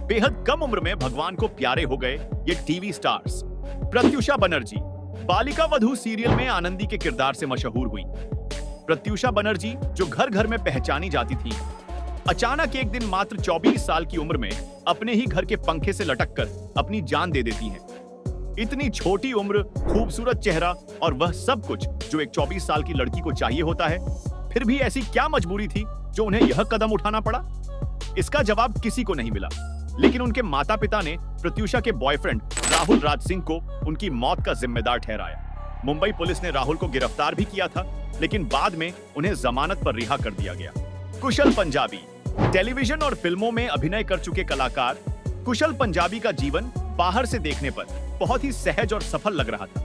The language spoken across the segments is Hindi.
बेहद कम उम्र में भगवान को प्यारे हो गए ये TV stars. Pratyusha Banerjee Balika Vadhu serial में आनंदी के किरदार से मशहूर हुई। प्रत्युषा बनर्जी जो घर घर में पहचानी जाती थी, अचानक एक दिन मात्र 24 साल की उम्र में अपने ही घर के पंखे से लटककर अपनी जान दे देती हैं। इतनी छोटी उम्र, खूबसूरत चेहरा और वह सब कुछ जो एक 24 साल की लड़की को चाहिए होता है, फिर भी ऐसी क्या मजबूरी थी जो उन्हें यह कदम उठाना पड़ा? इसका जवाब किसी को नहीं मिला, लेकिन उनके माता पिता ने प्रत्युषा के बॉयफ्रेंड राहुल राज सिंह को उनकी मौत का जिम्मेदार ठहराया। मुंबई पुलिस ने राहुल को गिरफ्तार भी किया था, लेकिन बाद में उन्हें जमानत पर रिहा कर दिया गया। कुशल पंजाबी टेलीविजन और फिल्मों में अभिनय कर चुके कलाकार कुशल पंजाबी का जीवन बाहर से देखने पर बहुत ही सहज और सफल लग रहा था,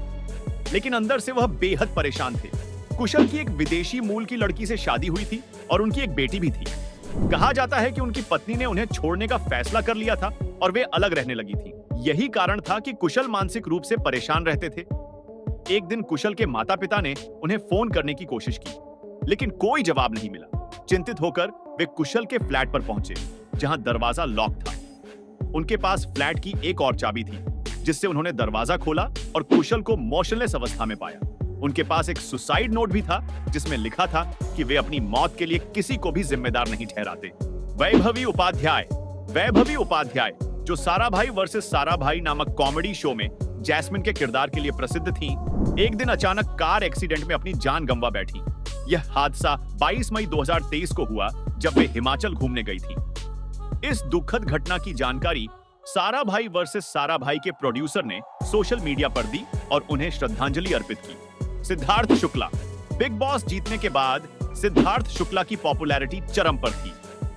लेकिन अंदर से वह बेहद परेशान थे। कुशल की एक विदेशी मूल की लड़की से शादी हुई थी और उनकी एक बेटी भी थी। कहा जाता है कि उनकी पत्नी ने उन्हें छोड़ने का फैसला कर लिया था और वे अलग रहने लगी थी। यही कारण था कि कुशल मानसिक रूप से परेशान रहते थे। एक दिन कुशल के माता पिता ने उन्हें फोन करने की कोशिश की, लेकिन कोई जवाब नहीं मिला। चिंतित होकर वे कुशल के फ्लैट पर पहुंचे, जहां दरवाजा लॉक था। उनके पास फ्लैट की एक और चाबी थी, जिससे उन्होंने दरवाजा खोला और कुशल को मोशनलेस अवस्था में पाया। उनके पास एक सुसाइड नोट भी था, जिसमें लिखा था कि वे अपनी मौत के लिए किसी को भी जिम्मेदार नहीं ठहराते। वैभवी उपाध्याय जो साराभाई वर्सेस साराभाई नामक कॉमेडी शो में जैस्मिन के किरदार के लिए प्रसिद्ध थीं, एक दिन अचानक कार एक्सीडेंट में अपनी जान गंवा बैठी। यह हादसा 22 मई 2023 को हुआ, जब वे हिमाचल घूमने गई थी। इस दुखद घटना की जानकारी साराभाई वर्सेस साराभाई के प्रोड्यूसर ने सोशल मीडिया पर दी और उन्हें श्रद्धांजलि अर्पित की। सिद्धार्थ शुक्ला बिग बॉस जीतने के बाद सिद्धार्थ शुक्ला की पॉपुलैरिटी चरम पर थी।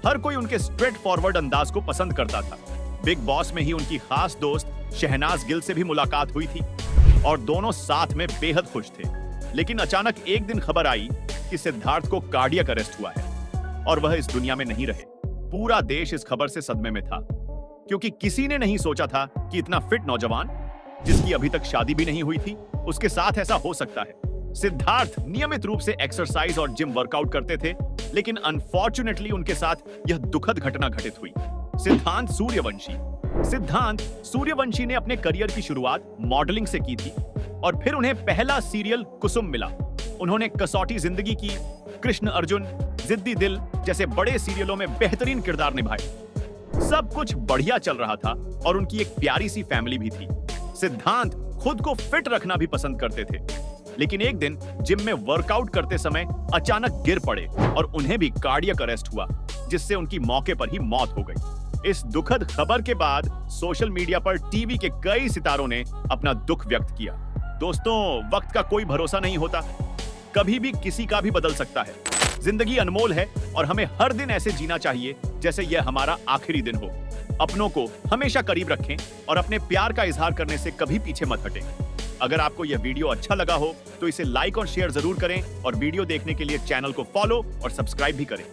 हर कोई उनके स्ट्रेट फॉरवर्ड अंदाज को पसंद करता था। बिग बॉस में ही उनकी खास दोस्त शहनाज गिल से भी मुलाकात हुई थी और दोनों साथ में बेहद खुश थे। लेकिन अचानक एक दिन खबर आई कि सिद्धार्थ को कार्डियक अरेस्ट हुआ है और वह इस दुनिया में नहीं रहे। पूरा देश इस खबर से सदमे में था, क्योंकि किसी ने नहीं सोचा था कि इतना फिट नौजवान, जिसकी अभी तक शादी भी नहीं हुई थी, उसके साथ ऐसा हो सकता है। सिद्धार्थ नियमित रूप से एक्सरसाइज और जिम वर्कआउट करते थे, लेकिन अनफॉर्चुनेटली उनके साथ यह दुखद घटना घटित हुई। सिद्धांत सूर्यवंशी ने अपने करियर की शुरुआत मॉडलिंग से की थी और फिर उन्हें पहला सीरियल कुसुम मिला। उन्होंने कसौटी जिंदगी की, कृष्ण अर्जुन, जिद्दी दिल जैसे बड़े सीरियलों में बेहतरीन किरदार निभाए। सब कुछ बढ़िया चल रहा था और उनकी एक प्यारी सी फैमिली भी थी। सिद्धांत खुद को फिट रखना भी पसंद करते थे, लेकिन एक दिन जिम में वर्कआउट करते समय अचानक गिर पड़े और उन्हें भी कार्डियक अरेस्ट हुआ, जिससे उनकी मौके पर ही मौत हो गई। इस दुखद खबर के बाद सोशल मीडिया पर टीवी के कई सितारों ने अपना दुख व्यक्त किया। दोस्तों, वक्त का कोई भरोसा नहीं होता, कभी भी किसी का भी बदल सकता है। जिंदगी अनमोल है और हमें हर दिन ऐसे जीना चाहिए जैसे यह हमारा आखिरी दिन हो। अपनों को हमेशा करीब रखें और अपने प्यार का इजहार करने से कभी पीछे मत हटें। अगर आपको यह वीडियो अच्छा लगा हो तो इसे लाइक और शेयर जरूर करें और वीडियो देखने के लिए चैनल को फॉलो और सब्सक्राइब भी करें।